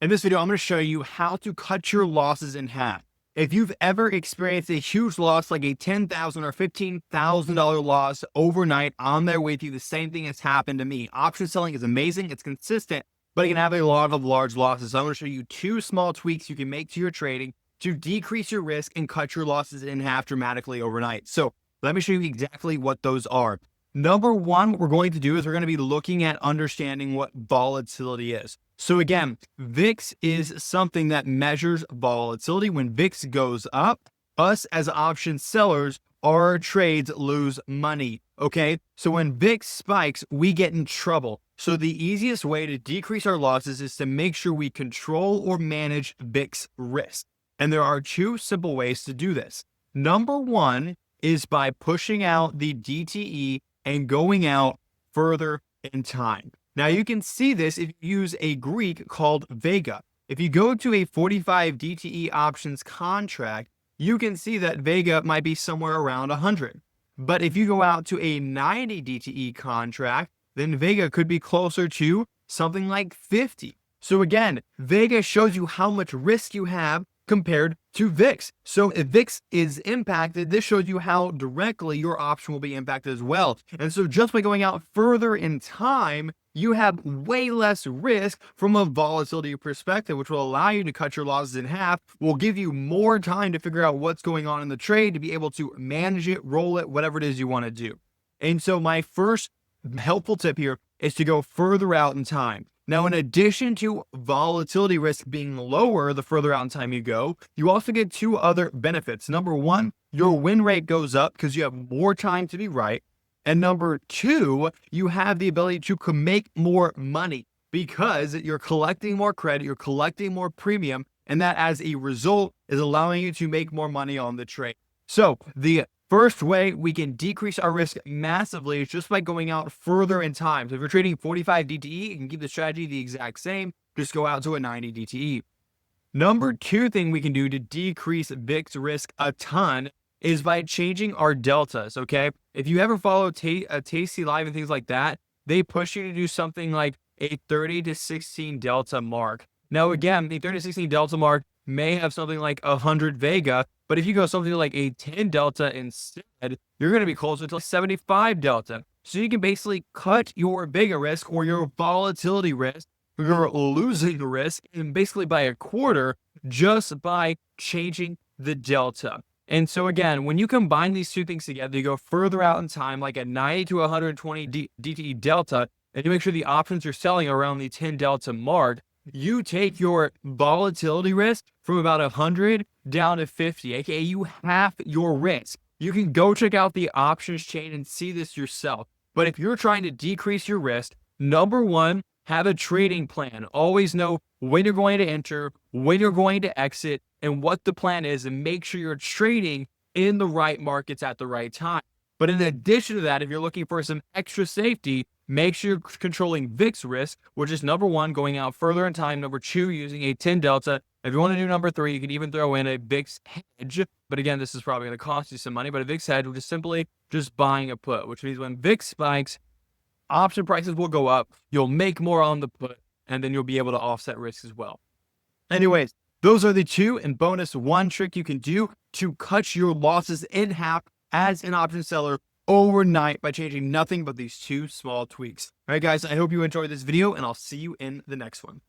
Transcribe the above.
In this video, I'm going to show you how to cut your losses in half. If you've ever experienced a huge loss like a $10,000 or $15,000 loss overnight, I'm there with you. The same thing has happened to me. Option selling is amazing. It's consistent, but it can have a lot of large losses. So I'm going to show you two small tweaks you can make to your trading to decrease your risk and cut your losses in half dramatically overnight. So let me show you exactly what those are. Number one, what we're going to do is we're going to be looking at understanding what volatility is. So again, VIX is something that measures volatility. When VIX goes up, us as option sellers, our trades lose money. Okay. So when VIX spikes, we get in trouble. So the easiest way to decrease our losses is to make sure we control or manage VIX risk. And there are two simple ways to do this. Number one is by pushing out the DTE and going out further in time. Now you can see this if you use a Greek called Vega. If you go to a 45 DTE options contract, you can see that Vega might be somewhere around 100. But if you go out to a 90 DTE contract, then Vega could be closer to something like 50. So again, Vega shows you how much risk you have compared to VIX. So if VIX is impacted, this shows you how directly your option will be impacted as well. And so just by going out further in time, you have way less risk from a volatility perspective, which will allow you to cut your losses in half, will give you more time to figure out what's going on in the trade, to be able to manage it, roll it, whatever it is you want to do. And so my first helpful tip here is to go further out in time. Now, in addition to volatility risk being lower the further out in time you go, you also get two other benefits. Number one, your win rate goes up because you have more time to be right. And number two, you have the ability to make more money because you're collecting more credit, you're collecting more premium, and that as a result is allowing you to make more money on the trade. So the first way we can decrease our risk massively is just by going out further in time. So if you're trading 45 DTE, you can keep the strategy the exact same, just go out to a 90 DTE. Number two thing we can do to decrease VIX risk a ton is by changing our deltas, okay? If you ever follow Tasty Live and things like that, they push you to do something like a 30 to 16 delta mark. Now again, the 30 to 16 delta mark may have something like 100 Vega, but if you go something like a 10 delta instead, you're going to be closer to 75 delta. So you can basically cut your Vega risk or your volatility risk, your losing risk, and basically by a quarter just by changing the delta. And so again, when you combine these two things together, you go further out in time, like a 90 to 120 DTE delta, and you make sure the options you're selling are around the 10 delta mark, you take your volatility risk from about 100 down to 50, aka you half your risk. You can go check out the options chain and see this yourself. But if you're trying to decrease your risk, number one, have a trading plan. Always know when you're going to enter, when you're going to exit, and what the plan is, and make sure you're trading in the right markets at the right time. But in addition to that, if you're looking for some extra safety, make sure you're controlling VIX risk, which is number one, going out further in time. Number two, using a 10 delta. If you want to do number three, you can even throw in a VIX hedge. But again, this is probably going to cost you some money. But a VIX hedge, which is simply just buying a put, which means when VIX spikes, option prices will go up. You'll make more on the put, and then you'll be able to offset risk as well. Anyways, those are the two and bonus one trick you can do to cut your losses in half as an option seller overnight by changing nothing but these two small tweaks. All right, guys, I hope you enjoyed this video, and I'll see you in the next one.